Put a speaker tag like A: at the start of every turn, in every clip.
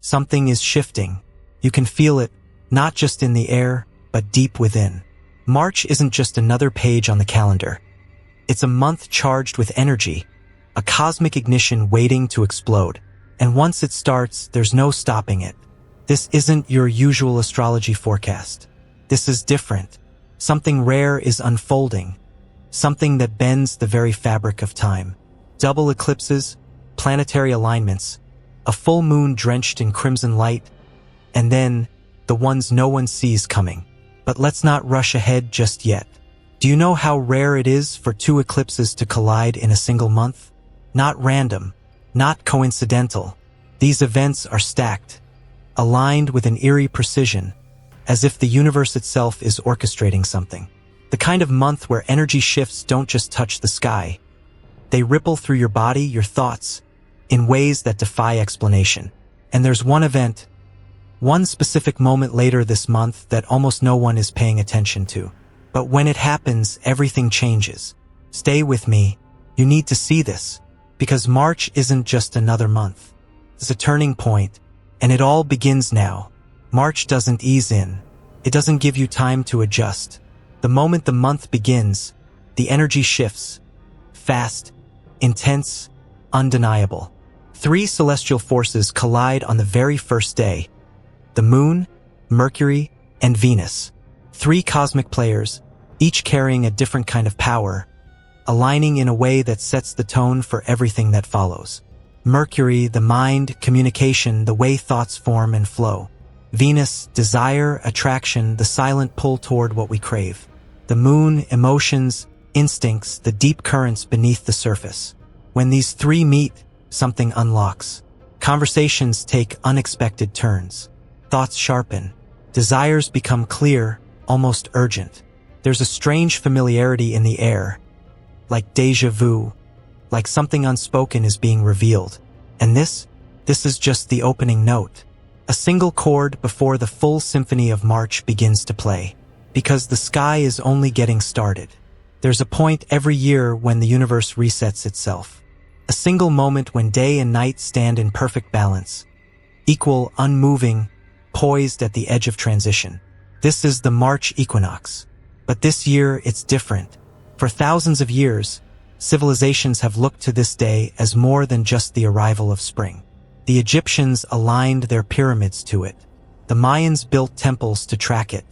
A: Something is shifting. You can feel it, not just in the air, but deep within. March isn't just another page on the calendar. It's a month charged with energy, a cosmic ignition waiting to explode. And once it starts, there's no stopping it. This isn't your usual astrology forecast. This is different. Something rare is unfolding. Something that bends the very fabric of time. Double eclipses, planetary alignments, a full moon drenched in crimson light, and then the ones no one sees coming. But let's not rush ahead just yet. Do you know how rare it is for two eclipses to collide in a single month? Not random, not coincidental. These events are stacked, aligned with an eerie precision, as if the universe itself is orchestrating something. The kind of month where energy shifts don't just touch the sky. They ripple through your body, your thoughts, in ways that defy explanation. And there's one event, one specific moment later this month that almost no one is paying attention to. But when it happens, everything changes. Stay with me. You need to see this, because March isn't just another month. It's a turning point, and it all begins now. March doesn't ease in. It doesn't give you time to adjust. The moment the month begins, the energy shifts. Fast, intense, undeniable. Three celestial forces collide on the very first day. The Moon, Mercury, and Venus. Three cosmic players, each carrying a different kind of power, aligning in a way that sets the tone for everything that follows. Mercury, the mind, communication, the way thoughts form and flow. Venus, desire, attraction, the silent pull toward what we crave. The Moon, emotions, instincts, the deep currents beneath the surface. When these three meet, something unlocks. Conversations take unexpected turns. Thoughts sharpen. Desires become clear, almost urgent. There's a strange familiarity in the air, like déjà vu, like something unspoken is being revealed. And this is just the opening note. A single chord before the full symphony of March begins to play. Because the sky is only getting started. There's a point every year when the universe resets itself. A single moment when day and night stand in perfect balance. Equal, unmoving, poised at the edge of transition. This is the March equinox. But this year, it's different. For thousands of years, civilizations have looked to this day as more than just the arrival of spring. The Egyptians aligned their pyramids to it. The Mayans built temples to track it.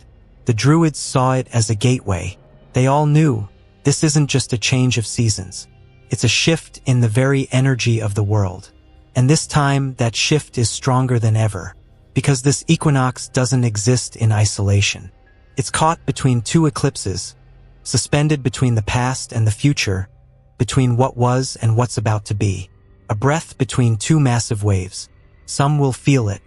A: The Druids saw it as a gateway. They all knew this isn't just a change of seasons. It's a shift in the very energy of the world. And this time, that shift is stronger than ever. Because this equinox doesn't exist in isolation. It's caught between two eclipses, suspended between the past and the future, between what was and what's about to be. A breath between two massive waves. Some will feel it.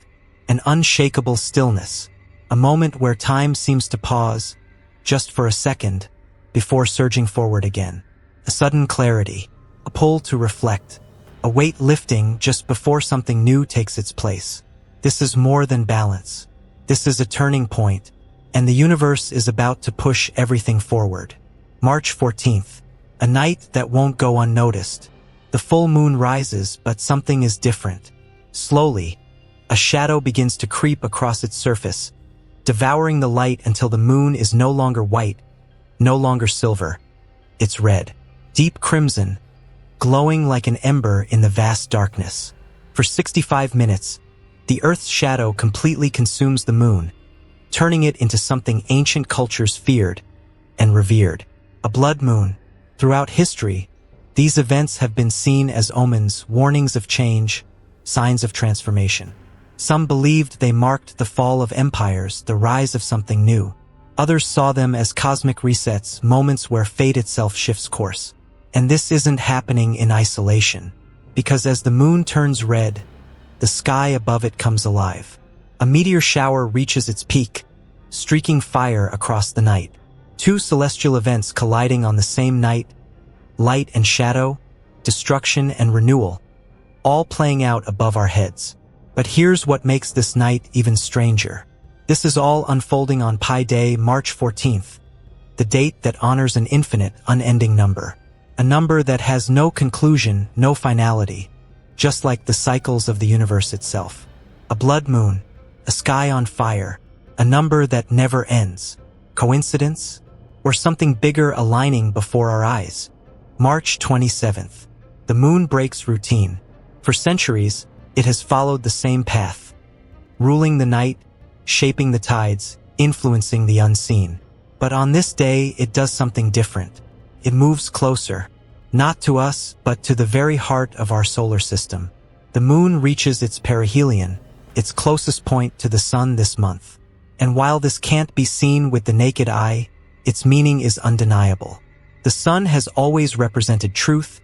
A: An unshakable stillness. A moment where time seems to pause, just for a second, before surging forward again. A sudden clarity. A pull to reflect. A weight lifting just before something new takes its place. This is more than balance. This is a turning point, and the universe is about to push everything forward. March 14th. A night that won't go unnoticed. The full moon rises, but something is different. Slowly, a shadow begins to creep across its surface, devouring the light until the moon is no longer white, no longer silver. It's red. Deep crimson, glowing like an ember in the vast darkness. For 65 minutes, the Earth's shadow completely consumes the moon, turning it into something ancient cultures feared and revered. A blood moon. Throughout history, these events have been seen as omens, warnings of change, signs of transformation. Some believed they marked the fall of empires, the rise of something new. Others saw them as cosmic resets, moments where fate itself shifts course. And this isn't happening in isolation, because as the moon turns red, the sky above it comes alive. A meteor shower reaches its peak, streaking fire across the night. Two celestial events colliding on the same night, light and shadow, destruction and renewal, all playing out above our heads. But here's what makes this night even stranger. This is all unfolding on Pi Day, March 14th, the date that honors an infinite, unending number. A number that has no conclusion, no finality, just like the cycles of the universe itself. A blood moon, a sky on fire, a number that never ends. Coincidence? Or something bigger aligning before our eyes? March 27th. The moon breaks routine. For centuries, it has followed the same path, ruling the night, shaping the tides, influencing the unseen. But on this day, it does something different. It moves closer, not to us, but to the very heart of our solar system. The moon reaches its perihelion, its closest point to the sun this month. And while this can't be seen with the naked eye, its meaning is undeniable. The sun has always represented truth,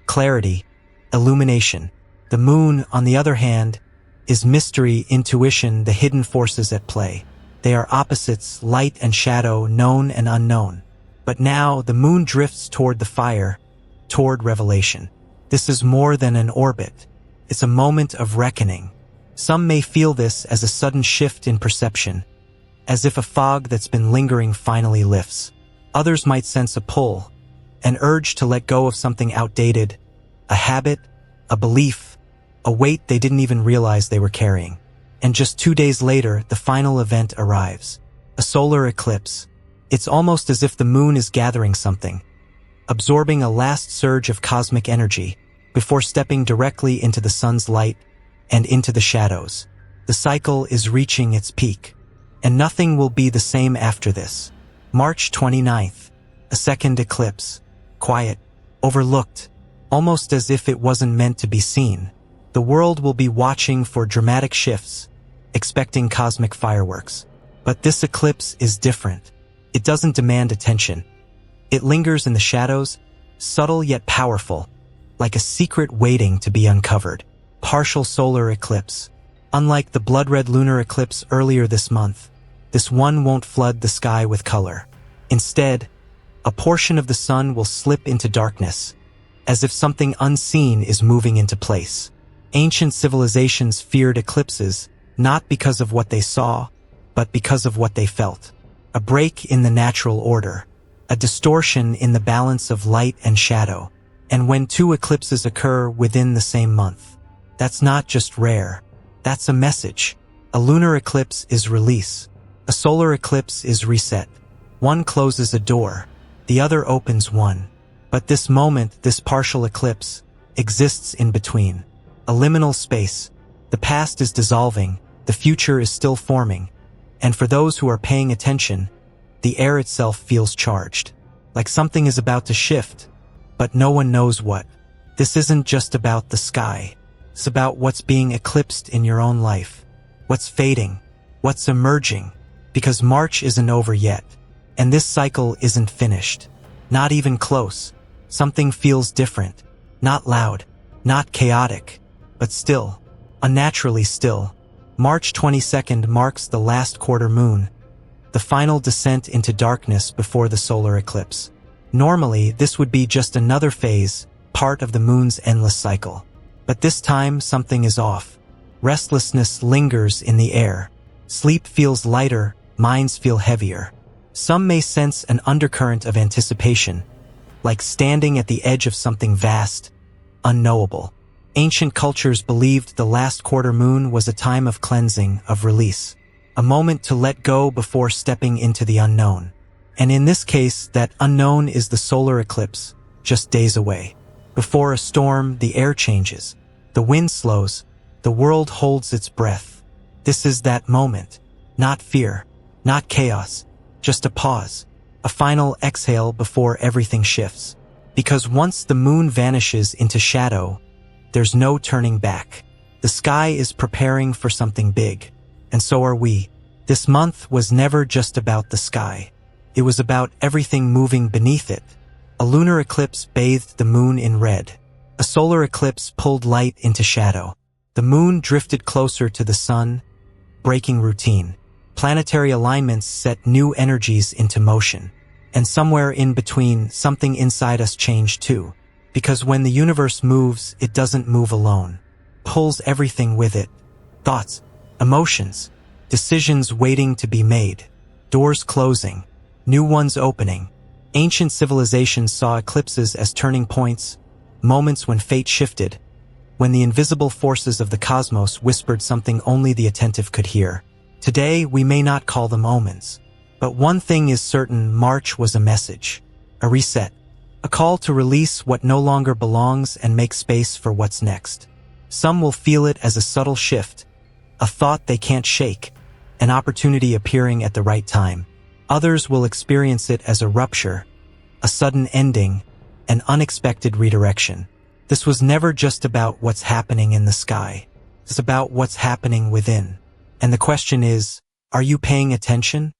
A: clarity, illumination. The moon, on the other hand, is mystery, intuition, the hidden forces at play. They are opposites, light and shadow, known and unknown. But now the moon drifts toward the fire, toward revelation. This is more than an orbit. It's a moment of reckoning. Some may feel this as a sudden shift in perception, as if a fog that's been lingering finally lifts. Others might sense a pull, an urge to let go of something outdated, a habit, a belief, a weight they didn't even realize they were carrying. And just 2 days later, the final event arrives. A solar eclipse. It's almost as if the moon is gathering something, absorbing a last surge of cosmic energy before stepping directly into the sun's light and into the shadows. The cycle is reaching its peak, and nothing will be the same after this. March 29th. A second eclipse. Quiet, overlooked, almost as if it wasn't meant to be seen. The world will be watching for dramatic shifts, expecting cosmic fireworks. But this eclipse is different. It doesn't demand attention. It lingers in the shadows, subtle yet powerful, like a secret waiting to be uncovered. Partial solar eclipse. Unlike the blood-red lunar eclipse earlier this month, this one won't flood the sky with color. Instead, a portion of the sun will slip into darkness, as if something unseen is moving into place. Ancient civilizations feared eclipses, not because of what they saw, but because of what they felt. A break in the natural order, a distortion in the balance of light and shadow. And when 2 eclipses occur within the same month, that's not just rare, that's a message. A lunar eclipse is release. A solar eclipse is reset. One closes a door, the other opens one. But this moment, this partial eclipse, exists in between. A liminal space. The past is dissolving, the future is still forming. And for those who are paying attention, the air itself feels charged, like something is about to shift, but no one knows what. This isn't just about the sky. It's about what's being eclipsed in your own life, what's fading, what's emerging, because March isn't over yet, and this cycle isn't finished. Not even close. Something feels different, not loud, not chaotic, but still, unnaturally still. March 22nd marks the last quarter moon, the final descent into darkness before the solar eclipse. Normally, this would be just another phase, part of the moon's endless cycle. But this time, something is off. Restlessness lingers in the air. Sleep feels lighter, minds feel heavier. Some may sense an undercurrent of anticipation, like standing at the edge of something vast, unknowable. Ancient cultures believed the last quarter moon was a time of cleansing, of release, a moment to let go before stepping into the unknown. And in this case, that unknown is the solar eclipse, just days away. Before a storm, the air changes, the wind slows, the world holds its breath. This is that moment. Not fear, not chaos, just a pause, a final exhale before everything shifts. Because once the moon vanishes into shadow, there's no turning back. The sky is preparing for something big, and so are we. This month was never just about the sky. It was about everything moving beneath it. A lunar eclipse bathed the moon in red. A solar eclipse pulled light into shadow. The moon drifted closer to the sun, breaking routine. Planetary alignments set new energies into motion. And somewhere in between, something inside us changed too. Because when the universe moves, it doesn't move alone. It pulls everything with it. Thoughts, emotions, decisions waiting to be made. Doors closing, new ones opening. Ancient civilizations saw eclipses as turning points, moments when fate shifted. when the invisible forces of the cosmos whispered something only the attentive could hear. Today, we may not call them omens. But one thing is certain: March was a message, a reset, a call to release what no longer belongs and make space for what's next. Some will feel it as a subtle shift, a thought they can't shake, an opportunity appearing at the right time. Others will experience it as a rupture, a sudden ending, an unexpected redirection. This was never just about what's happening in the sky. It's about what's happening within. And the question is, are you paying attention?